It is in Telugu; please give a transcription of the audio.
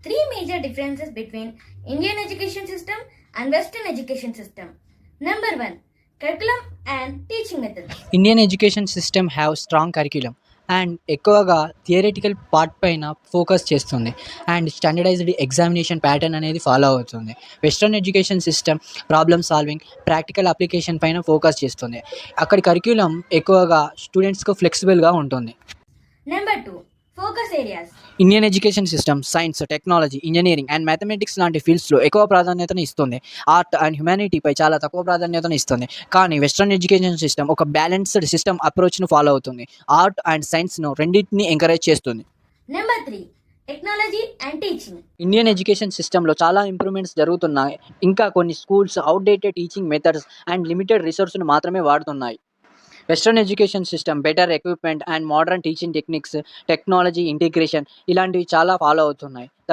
three major differences between Indian education system and Western education system. Number one, curriculum and teaching methods. Indian education system have strong curriculum and ఎక్కువగా థియరిటికల్ పార్ట్ పైన ఫోకస్ చేస్తుంది అండ్ స్టాండర్డైజ్డ్ ఎగ్జామినేషన్ ప్యాటర్న్ అనేది ఫాలో అవుతుంది. Western education system problem solving, practical application పైన ఫోకస్ చేస్తుంది. అక్కడి కరిక్యులం ఎక్కువగా స్టూడెంట్స్కు ఫ్లెక్సిబుల్గా ఉంటుంది. Number two, focus areas. Indian education system science, technology, engineering and mathematics లాంటి ఫీల్డ్స్లో ఎక్కువ ప్రాధాన్యతను ఇస్తుంది. ఆర్ట్ అండ్ హ్యుమానిటీపై చాలా తక్కువ ప్రాధాన్యతను ఇస్తుంది. కానీ వెస్ట్రన్ ఎడ్యుకేషన్ సిస్టమ్ ఒక బ్యాలెన్స్డ్ సిస్టమ్ అప్రోచ్ను ఫాలో అవుతుంది. ఆర్ట్ అండ్ సైన్స్ను రెండింటిని ఎంకరేజ్ చేస్తుంది. Number three, technology and teaching. Indian education సిస్టంలో చాలా ఇంప్రూవ్మెంట్స్ జరుగుతున్నాయి. ఇంకా కొన్ని schools outdated teaching methods and limited రిసోర్స్ను మాత్రమే వాడుతున్నాయి. Western education system better equipment and modern teaching techniques, technology integration ఇలాంటివి చాలా ఫాలో అవుతున్నాయి.